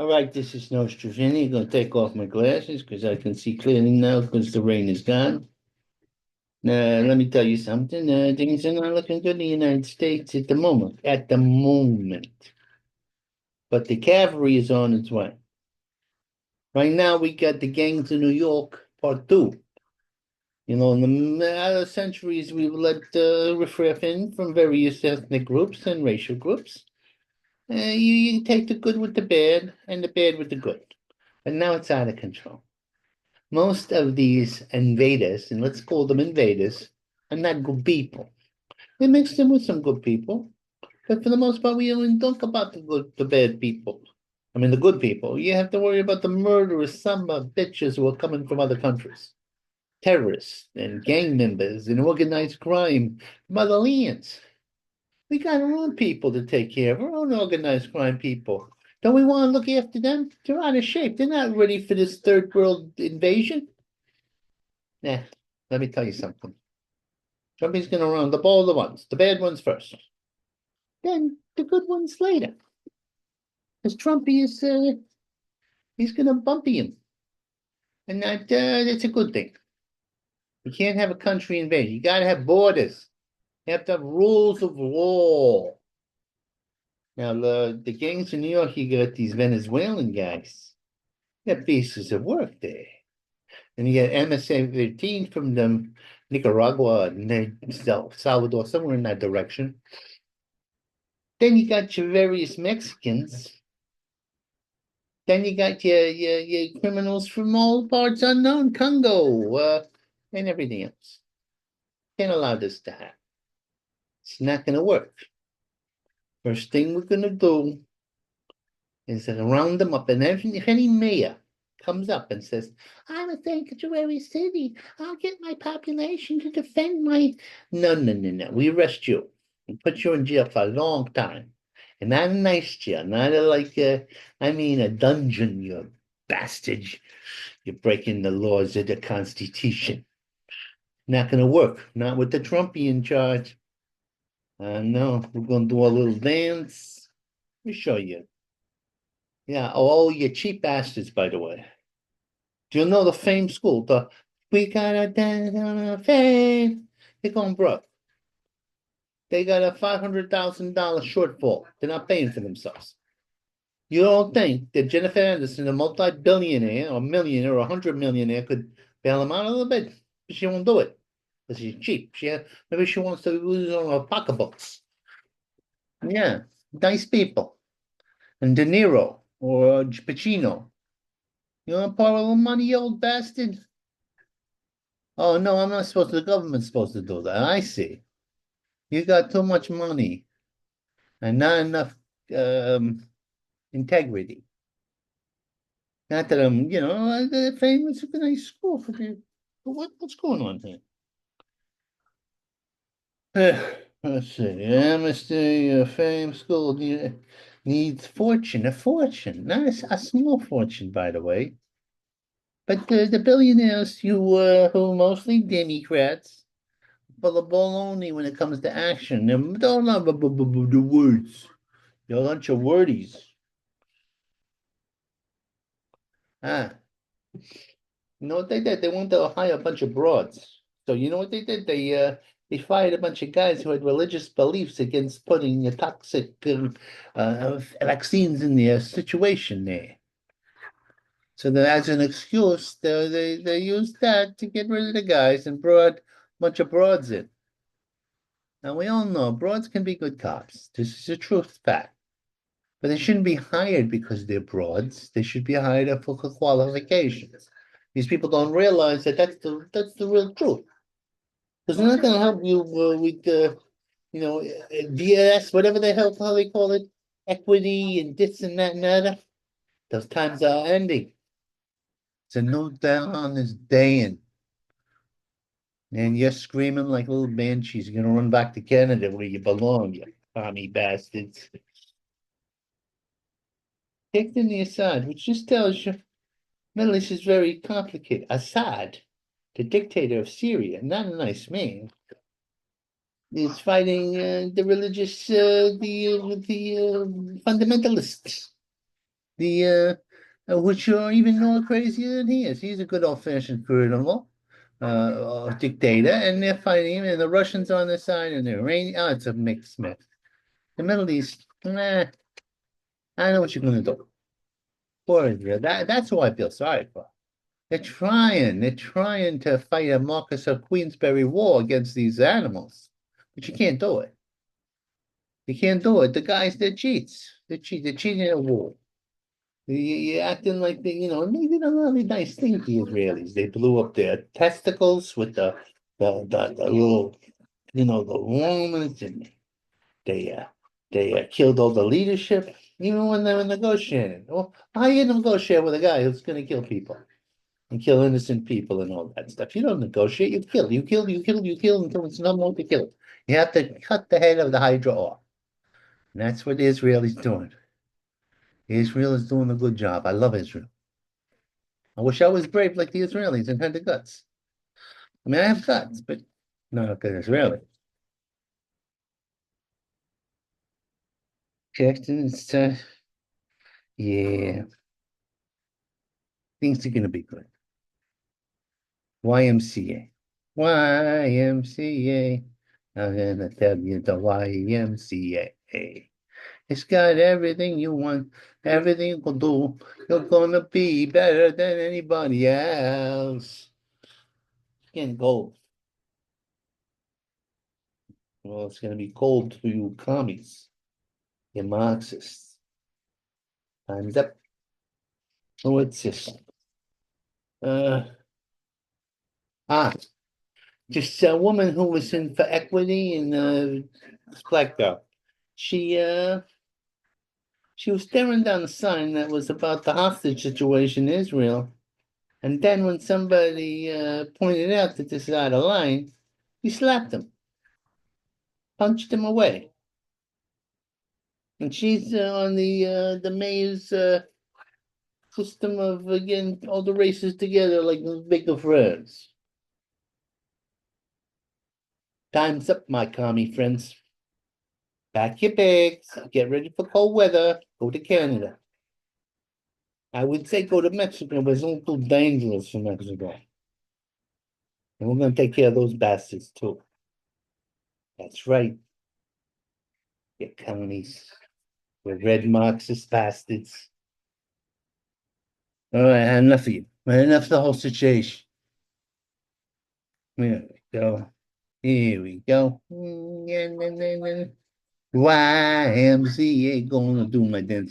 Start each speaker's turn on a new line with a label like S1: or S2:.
S1: All right, this is Nostrovini. I'm going to take off my glasses because I can see clearly now because the rain is gone. Let me tell you something. Things are not looking good in the United States at the moment. At the moment. But the cavalry is on its way. Right now, we got the gangs in New York, part two. You know, in the other centuries, we let riffraff in from various ethnic groups and racial groups. You take the good with the bad and the bad with the good. But now it's out of control. Most of these invaders, and let's call them invaders, are not good people. They mix them with some good people, but for the most part, we don't talk about the bad people. I mean, the good people. You have to worry about the murderous some bitches who are coming from other countries, terrorists and gang members and organized crime from other lands. We got our own people to take care of, our own organized crime people. Don't we want to look after them? They're out of shape. They're not ready for this third world invasion. Nah, let me tell you something. Trumpy's going to run the ball the ones, the bad ones first, then the good ones later. Because Trumpy is, he's going to bumpy him. And that's a good thing. You can't have a country invasion. You got to have borders. You have to have rules of law. Now, the gangs in New York, you got these Venezuelan guys. They're pieces of work there. And you get MS-13 from them, Nicaragua and Salvador, somewhere in that direction. Then you got your various Mexicans. Then you got your criminals from all parts unknown, Congo, and everything else. Can't allow this to happen. It's not going to work. First thing we're going to do is round them up. And if any mayor comes up and says, I'm a sanctuary city, I'll get my population to defend my... No, no, no, no. We arrest you and put you in jail for a long time. And not a nice jail, not a dungeon, you bastard. You're breaking the laws of the Constitution. Not going to work. Not with the Trumpy in charge. No, we're going to do a little dance. Let me show you. Yeah, all you cheap bastards, by the way. Do you know the Fame School? We gotta dance on fame. They're going broke. They got a $500,000 shortfall. They're not paying for themselves. You don't think that Jennifer Anderson, a multi-billionaire or millionaire or 100 millionaire, could bail them out a little bit? But she won't do it because she's cheap. Maybe she wants to lose on her pocketbooks. Yeah, nice people. And De Niro or Pacino. You want to borrow a little money, you old bastard? Oh, no, I'm not supposed to. The government's supposed to do that. I see. You got too much money and not enough integrity. Not that I'm, the famous a nice school for you. What's going on here? Let's see. Amnesty, Fame School needs a fortune, not a small fortune, by the way. But the billionaires who mostly Democrats, for the ball only when it comes to action. They don't know the words. They're a bunch of wordies. Ah, you know what they did? They wanted to hire a bunch of broads. So you know what they did? They fired a bunch of guys who had religious beliefs against putting toxic vaccines in their situation there. So that as an excuse, they used that to get rid of the guys and brought a bunch of broads in. Now we all know broads can be good cops. This is a truth fact. But they shouldn't be hired because they're broads. They should be hired for qualifications. These people don't realize that that's the real truth. Because they're not going to help you with VS, whatever the hell how they call it, equity and this and that and that. Those times are ending. It's a new dawn is daying. And you're screaming like little banshees. You're going to run back to Canada where you belong, you commie bastards. Take them to Assad, which just tells you Middle East is very complicated. Assad, the dictator of Syria, not a nice man, is fighting the religious, the fundamentalists. which are even more crazier than he is. He's a good old-fashioned criminal, dictator, and they're fighting him, and the Russians are on their side, and the Iranian. Oh, it's a mixed mess. The Middle East, nah, I know what you're gonna do. Poor Israel. That's who I feel sorry for. They're trying to fight a Marcus of Queensberry war against these animals, but you can't do it. You can't do it. The guys, they're cheats. They're cheating at war. You're acting like and they did a really nice thing to the Israelis. They blew up their testicles with the little, the wombs, and they killed all the leadership, even when they were negotiating. Well, how you negotiate with a guy who's going to kill people and kill innocent people and all that stuff? You don't negotiate. You kill. You kill. You kill. You kill until it's no more to kill. You have to cut the head of the Hydra off. And that's what Israel is doing. Israel is doing a good job. I love Israel. I wish I was brave like the Israelis and had the guts. I mean, I have guts, but not like an Israeli. Jackson's, yeah, things are gonna be good. YMCA. YMCA. I'm gonna tell you the YMCA. It's got everything you want, everything you can do. You're gonna be better than anybody else. Getting gold. Well, it's gonna be cold for you commies, you Marxists. Time's up. Oh, it's just uh ah, just a woman who was in for equity and this black girl. She uh she was staring down a sign that was about the hostage situation in Israel. And then when somebody pointed out that this is out of line, he slapped him, punched him away. And she's on the mayor's system of getting all the races together like bigger friends. Time's up, my commie friends. Pack your bags, get ready for cold weather, go to Canada. I would say go to Mexico, but it's a little too dangerous for Mexico. And we're going to take care of those bastards too. That's right, you commies. We're red Marxist bastards. All right, enough of you. Enough of the whole situation. Here we go. Here we go. YMCA gonna do my dance.